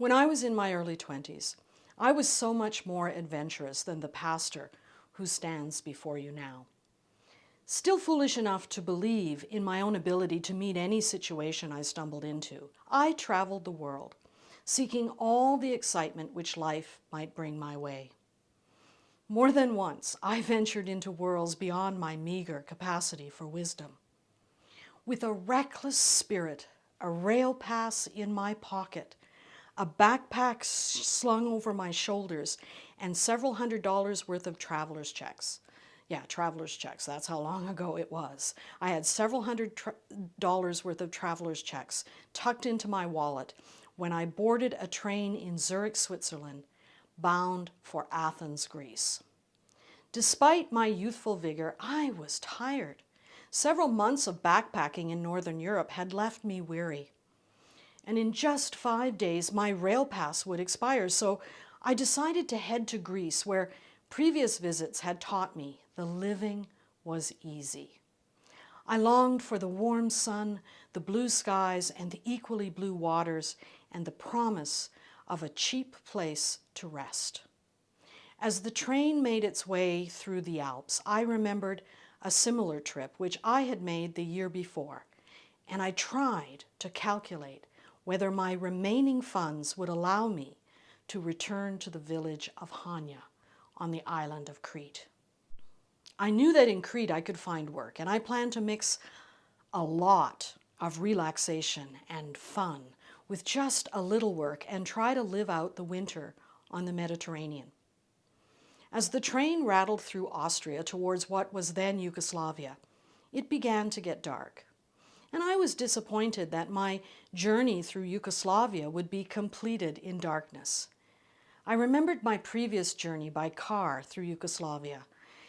When I was in my early 20s, I was so much more adventurous than the pastor who stands before you now. Still foolish enough to believe in my own ability to meet any situation I stumbled into, I traveled the world, seeking all the excitement which life might bring my way. More than once, I ventured into worlds beyond my meager capacity for wisdom. With a reckless spirit, a rail pass in my pocket, a backpack slung over my shoulders, and several $100s worth of traveler's checks. Yeah, traveler's checks, that's how long ago it was. I had several $100s worth of traveler's checks tucked into my wallet when I boarded a train in Zurich, Switzerland, bound for Athens, Greece. Despite my youthful vigor, I was tired. Several months of backpacking in Northern Europe had left me weary. And in just 5 days, my rail pass would expire, so I decided to head to Greece, where previous visits had taught me the living was easy. I longed for the warm sun, the blue skies, and the equally blue waters, and the promise of a cheap place to rest. As the train made its way through the Alps, I remembered a similar trip which I had made the year before, and I tried to calculate whether my remaining funds would allow me to return to the village of Hania on the island of Crete. I knew that in Crete I could find work, and I planned to mix a lot of relaxation and fun with just a little work and try to live out the winter on the Mediterranean. As the train rattled through Austria towards what was then Yugoslavia, it began to get dark. And I was disappointed that my journey through Yugoslavia would be completed in darkness. I remembered my previous journey by car through Yugoslavia,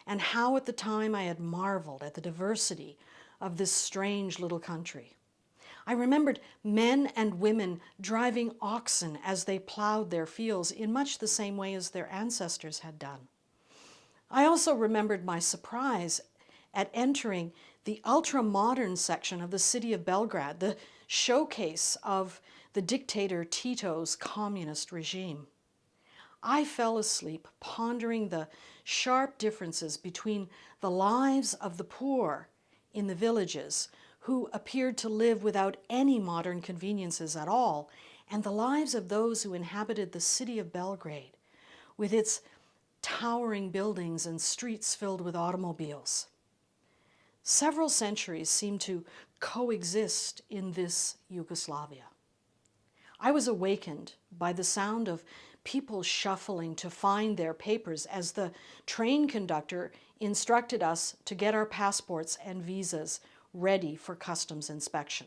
and how at the time I had marveled at the diversity of this strange little country. I remembered men and women driving oxen as they plowed their fields in much the same way as their ancestors had done. I also remembered my surprise at entering the ultra-modern section of the city of Belgrade, the showcase of the dictator Tito's communist regime. I fell asleep pondering the sharp differences between the lives of the poor in the villages, who appeared to live without any modern conveniences at all, and the lives of those who inhabited the city of Belgrade, with its towering buildings and streets filled with automobiles. Several centuries seemed to coexist in this Yugoslavia. I was awakened by the sound of people shuffling to find their papers as the train conductor instructed us to get our passports and visas ready for customs inspection.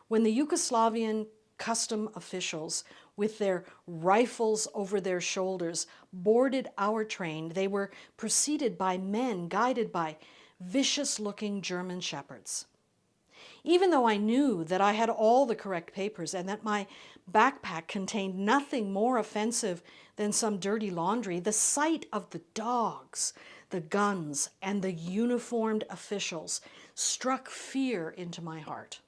When the Yugoslavian custom officials, with their rifles over their shoulders, boarded our train, they were preceded by men guided by vicious-looking German shepherds. Even though I knew that I had all the correct papers and that my backpack contained nothing more offensive than some dirty laundry, the sight of the dogs, the guns, and the uniformed officials struck fear into my heart.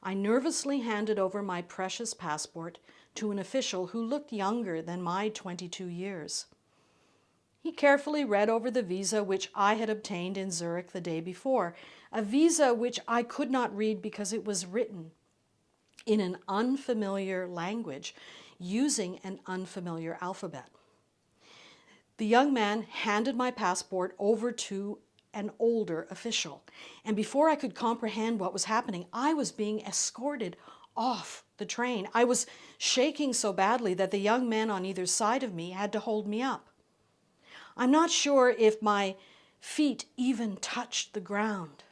I nervously handed over my precious passport to an official who looked younger than my 22 years. He carefully read over the visa which I had obtained in Zurich the day before, a visa which I could not read because it was written in an unfamiliar language using an unfamiliar alphabet. The young man handed my passport over to an older official, and before I could comprehend what was happening, I was being escorted off the train. I was shaking so badly that the young man on either side of me had to hold me up. I'm not sure if my feet even touched the ground.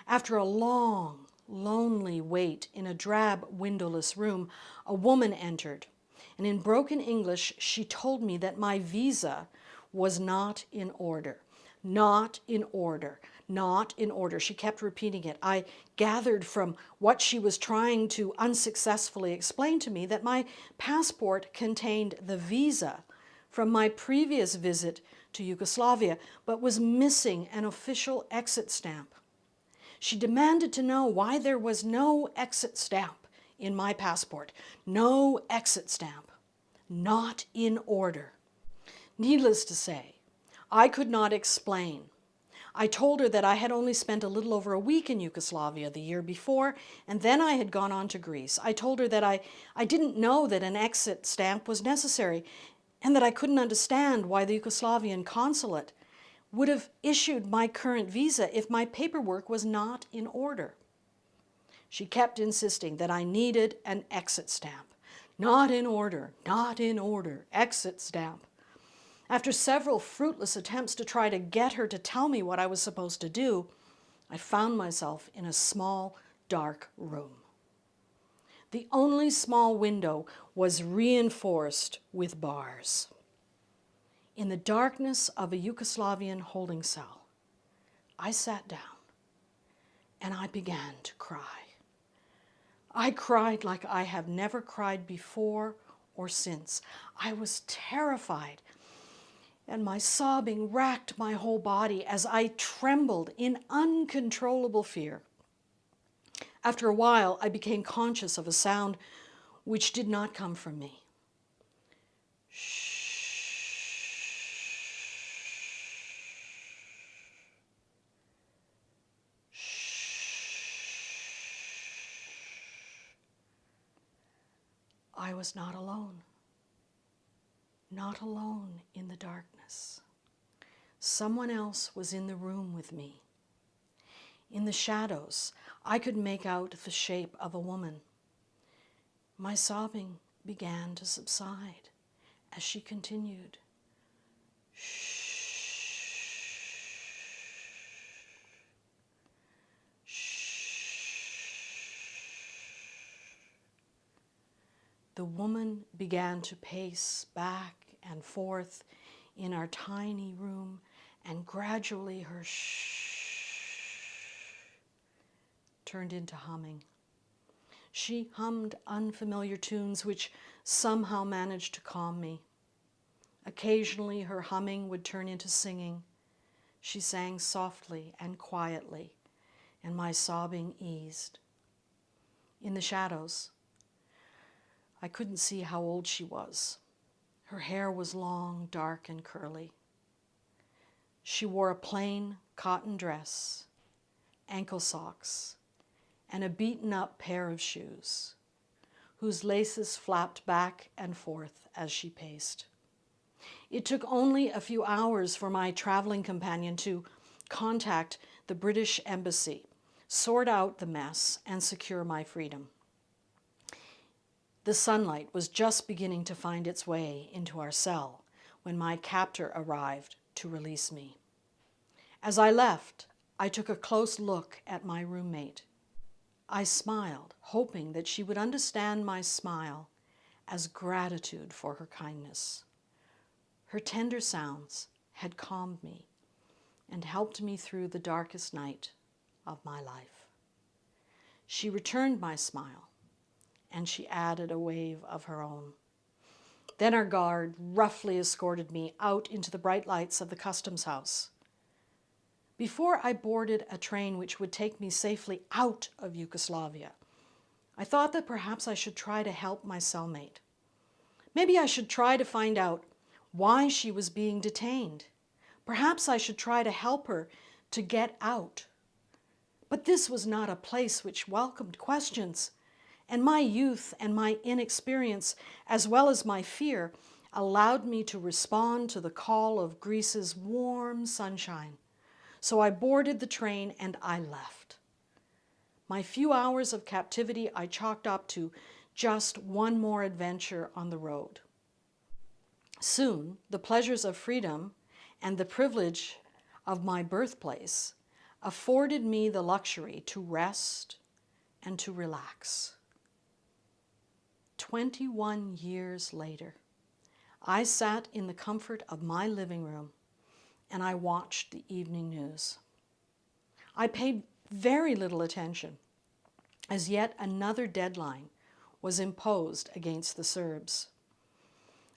After a long, lonely wait in a drab, windowless room, a woman entered, and in broken English, she told me that my visa was not in order. Not in order, not in order. She kept repeating it. I gathered from what she was trying to unsuccessfully explain to me that my passport contained the visa from my previous visit to Yugoslavia, but was missing an official exit stamp. She demanded to know why there was no exit stamp in my passport. No exit stamp. Not in order. Needless to say, I could not explain. I told her that I had only spent a little over a week in Yugoslavia the year before, and then I had gone on to Greece. I told her that I didn't know that an exit stamp was necessary, and that I couldn't understand why the Yugoslavian consulate would have issued my current visa if my paperwork was not in order. She kept insisting that I needed an exit stamp. Not in order, not in order, exit stamp. After several fruitless attempts to try to get her to tell me what I was supposed to do, I found myself in a small, dark room. The only small window was reinforced with bars. In the darkness of a Yugoslavian holding cell, I sat down and I began to cry. I cried like I have never cried before or since. I was terrified, and my sobbing racked my whole body as I trembled in uncontrollable fear. After a while, I became conscious of a sound which did not come from me. Shh. I was not alone. Not alone in the darkness. Someone else was in the room with me. In the shadows, I could make out the shape of a woman. My sobbing began to subside as she continued. Shh. The woman began to pace back and forth in our tiny room, and gradually her shh turned into humming. She hummed unfamiliar tunes which somehow managed to calm me. Occasionally her humming would turn into singing. She sang softly and quietly, and my sobbing eased. In the shadows, I couldn't see how old she was. Her hair was long, dark, and curly. She wore a plain cotton dress, ankle socks, and a beaten-up pair of shoes, whose laces flapped back and forth as she paced. It took only a few hours for my traveling companion to contact the British Embassy, sort out the mess, and secure my freedom. The sunlight was just beginning to find its way into our cell when my captor arrived to release me. As I left, I took a close look at my roommate. I smiled, hoping that she would understand my smile as gratitude for her kindness. Her tender sounds had calmed me and helped me through the darkest night of my life. She returned my smile, and she added a wave of her own. Then our guard roughly escorted me out into the bright lights of the customs house. Before I boarded a train which would take me safely out of Yugoslavia, I thought that perhaps I should try to help my cellmate. Maybe I should try to find out why she was being detained. Perhaps I should try to help her to get out. But this was not a place which welcomed questions, and my youth and my inexperience, as well as my fear, allowed me to respond to the call of Greece's warm sunshine. So I boarded the train and I left. My few hours of captivity I chalked up to just one more adventure on the road. Soon, the pleasures of freedom and the privilege of my birthplace afforded me the luxury to rest and to relax. 21 years later, I sat in the comfort of my living room and I watched the evening news. I paid very little attention, as yet another deadline was imposed against the Serbs.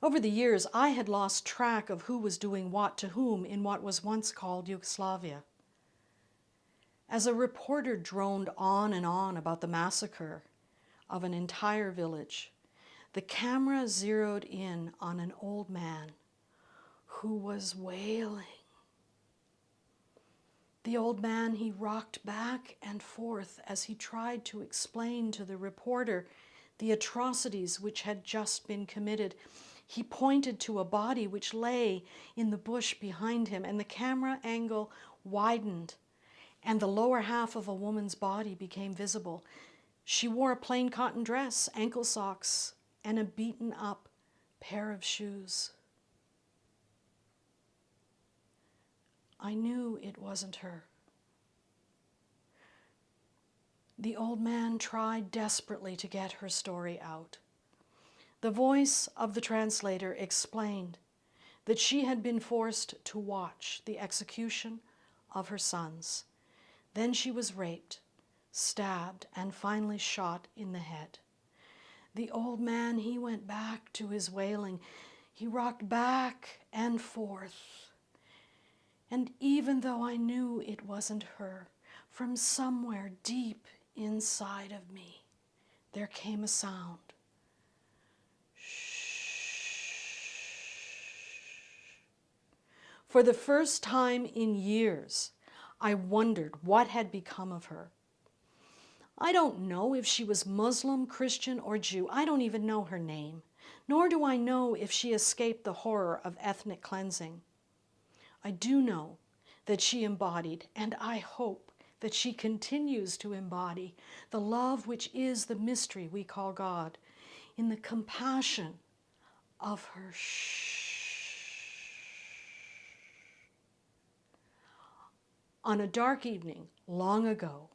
Over the years, I had lost track of who was doing what to whom in what was once called Yugoslavia. As a reporter droned on and on about the massacre, of an entire village, the camera zeroed in on an old man who was wailing. The old man, he rocked back and forth as he tried to explain to the reporter the atrocities which had just been committed. He pointed to a body which lay in the bush behind him, and the camera angle widened, and the lower half of a woman's body became visible. She wore a plain cotton dress, ankle socks, and a beaten-up pair of shoes. I knew it wasn't her. The old man tried desperately to get her story out. The voice of the translator explained that she had been forced to watch the execution of her sons. Then she was raped, stabbed, and finally shot in the head. The old man, he went back to his wailing. He rocked back and forth. And even though I knew it wasn't her, from somewhere deep inside of me, there came a sound. For the first time in years, I wondered what had become of her. I don't know if she was Muslim, Christian, or Jew. I don't even know her name, nor do I know if she escaped the horror of ethnic cleansing. I do know that she embodied, and I hope that she continues to embody, the love which is the mystery we call God, in the compassion of her On a dark evening, long ago,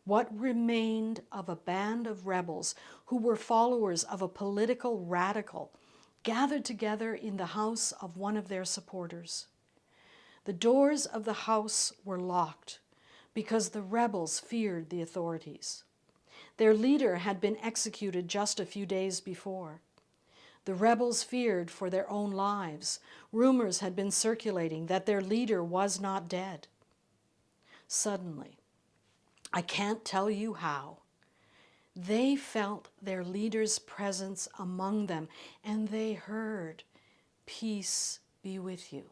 what remained of a band of rebels who were followers of a political radical gathered together in the house of one of their supporters. The doors of the house were locked because the rebels feared the authorities. Their leader had been executed just a few days before. The rebels feared for their own lives. Rumors had been circulating that their leader was not dead. Suddenly, I can't tell you how, they felt their leader's presence among them, and they heard, "Peace be with you."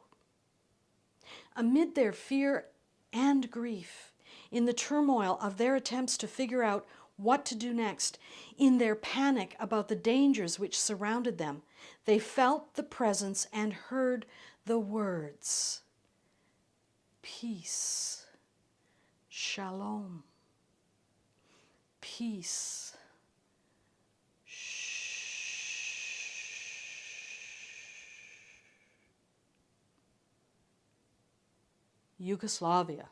Amid their fear and grief, in the turmoil of their attempts to figure out what to do next, in their panic about the dangers which surrounded them, they felt the presence and heard the words, "Peace, shalom, peace, Yugoslavia,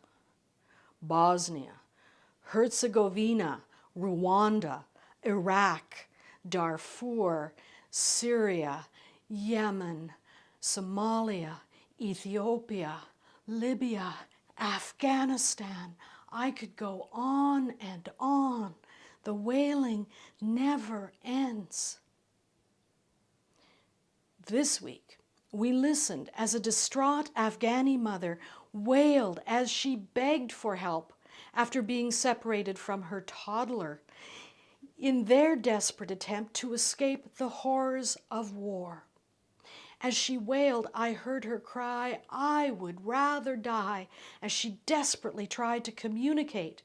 Bosnia, Herzegovina, Rwanda, Iraq, Darfur, Syria, Yemen, Somalia, Ethiopia, Libya, Afghanistan. I could go on and on. The wailing never ends. This week, we listened as a distraught Afghani mother wailed as she begged for help after being separated from her toddler in their desperate attempt to escape the horrors of war. As she wailed, I heard her cry, "I would rather die," as she desperately tried to communicate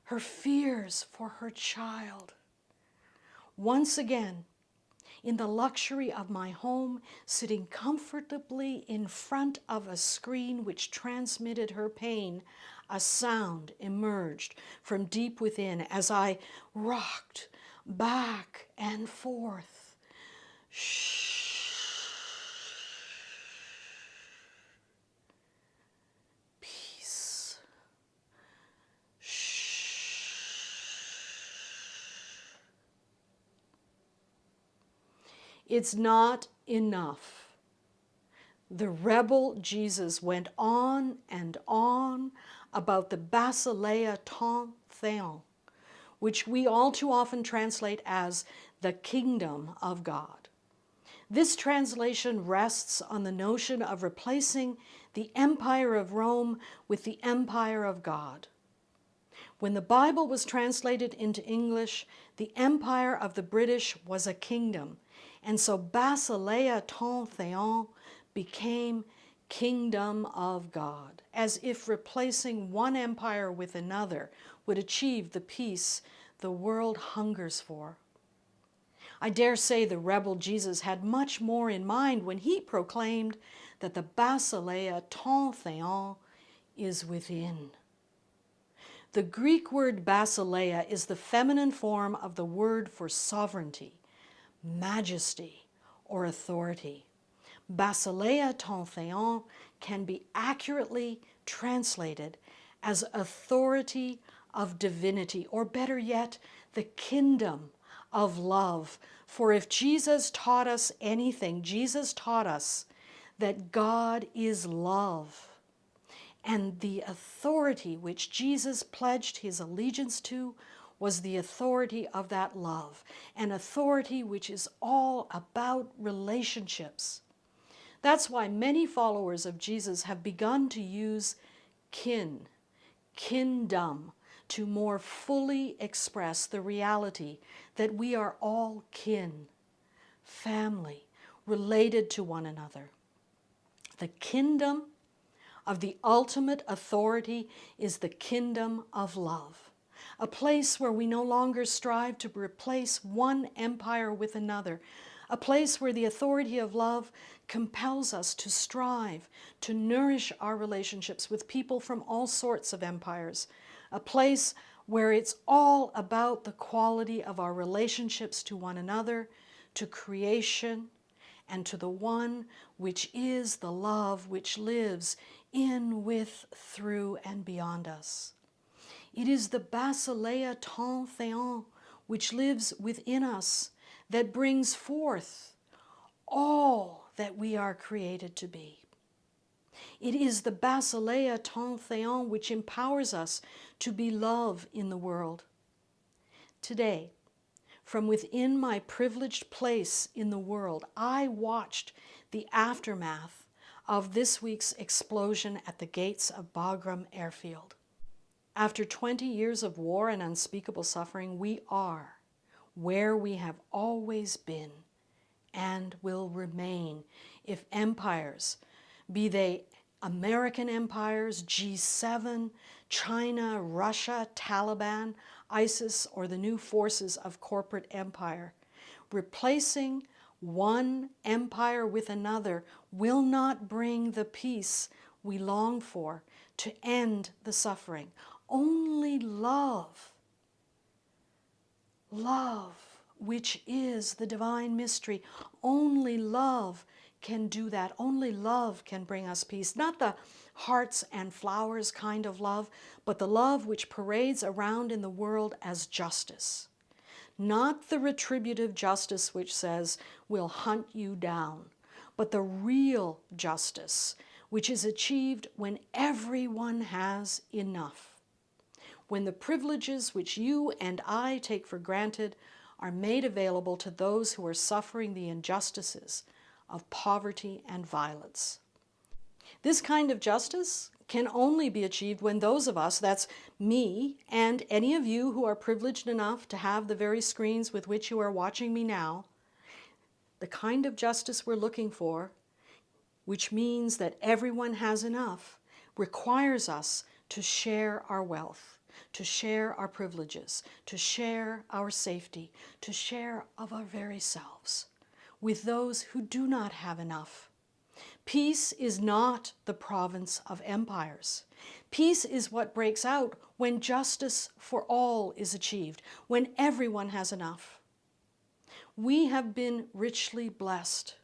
her fears for her child. Once again, in the luxury of my home, sitting comfortably in front of a screen which transmitted her pain, a sound emerged from deep within as I rocked back and forth. Shh. Peace. It's not enough. The rebel Jesus went on and on about the basileia theon, which we all too often translate as the kingdom of God. This translation rests on the notion of replacing the empire of Rome with the empire of God. When the Bible was translated into English, The empire of the British was a kingdom, and so basileia ton theon became kingdom of God, as if replacing one empire with another would achieve the peace the world hungers for. I dare say the rebel Jesus had much more in mind when he proclaimed that the basileia ton theon is within. The Greek word basileia is the feminine form of the word for sovereignty, majesty, or authority. Basileia ton theon can be accurately translated as authority of divinity, or better yet, the kingdom of love. For if Jesus taught us anything, Jesus taught us that God is love. And the authority which Jesus pledged his allegiance to was the authority of that love, an authority which is all about relationships. That's why many followers of Jesus have begun to use kingdom, to more fully express the reality that we are all kin, family, related to one another. The kingdom of the ultimate authority is the kingdom of love, a place where we no longer strive to replace one empire with another, a place where the authority of love compels us to strive to nourish our relationships with people from all sorts of empires, a place where it's all about the quality of our relationships to one another, to creation, and to the one which is the love which lives in, with, through, and beyond us. It is the basileia ton theon which lives within us that brings forth all that we are created to be. It is the basileia ton theon which empowers us to be love in the world. Today, from within my privileged place in the world, I watched the aftermath of this week's explosion at the gates of Bagram airfield. After 20 years of war and unspeakable suffering, we are where we have always been and will remain if empires, be they American empires, G7, China, Russia, Taliban, ISIS, or the new forces of corporate empire, replacing one empire with another will not bring the peace we long for to end the suffering. Only love, which is the divine mystery, only love can do that. Only love can bring us peace. Not the hearts and flowers kind of love, but the love which parades around in the world as justice. Not the retributive justice which says, we'll hunt you down, but the real justice which is achieved when everyone has enough. When the privileges which you and I take for granted are made available to those who are suffering the injustices of poverty and violence. This kind of justice can only be achieved when those of us, that's me and any of you who are privileged enough to have the very screens with which you are watching me now, the kind of justice we're looking for, which means that everyone has enough, requires us to share our wealth, to share our privileges, to share our safety, to share of our very selves with those who do not have enough. Peace is not the province of empires. Peace is what breaks out when justice for all is achieved, when everyone has enough. We have been richly blessed.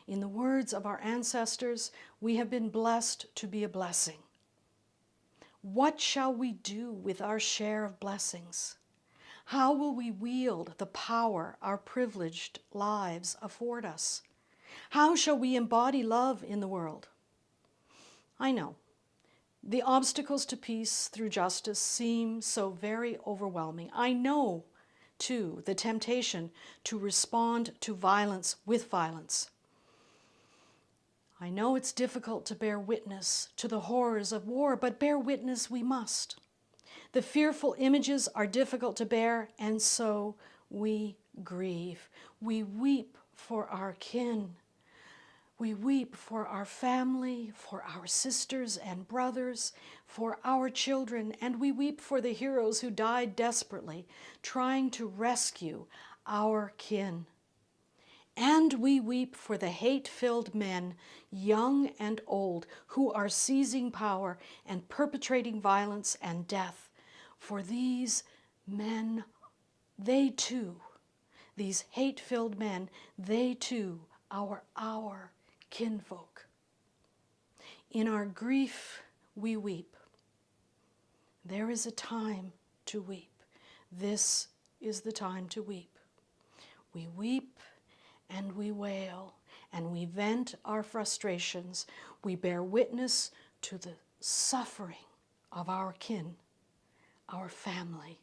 In the words of our ancestors, we have been blessed to be a blessing. What shall we do with our share of blessings? How will we wield the power our privileged lives afford us? How shall we embody love in the world? I know, the obstacles to peace through justice seem so very overwhelming. I know, too, the temptation to respond to violence with violence. I know it's difficult to bear witness to the horrors of war, but bear witness we must. The fearful images are difficult to bear, and so we grieve. We weep for our kin. We weep for our family, for our sisters and brothers, for our children, and we weep for the heroes who died desperately trying to rescue our kin. And we weep for the hate-filled men, young and old, who are seizing power and perpetrating violence and death. For these men, they too, these hate-filled men, they too are our kinfolk. In our grief, we weep. There is a time to weep. This is the time to weep. We weep and we wail, and we vent our frustrations. We bear witness to the suffering of our kin, our family,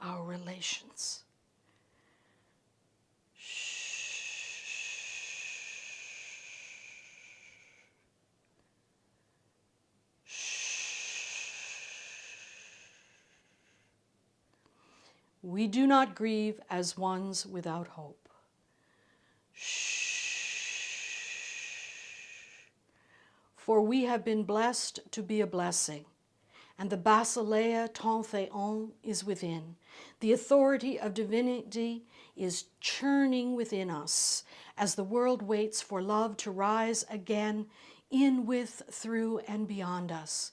our relations. We do not grieve as ones without hope. For we have been blessed to be a blessing, and the basileia theon is within. The authority of divinity is churning within us as the world waits for love to rise again in, with, through, and beyond us.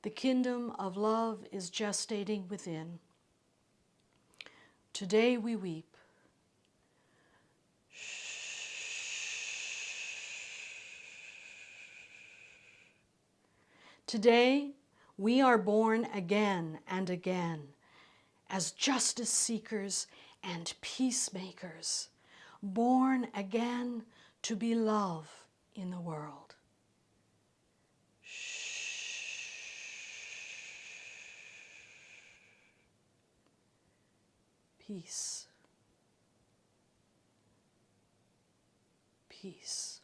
The kingdom of love is gestating within. Today we weep. Today we are born again and again as justice seekers and peacemakers, born again to be love in the world. Peace. Peace.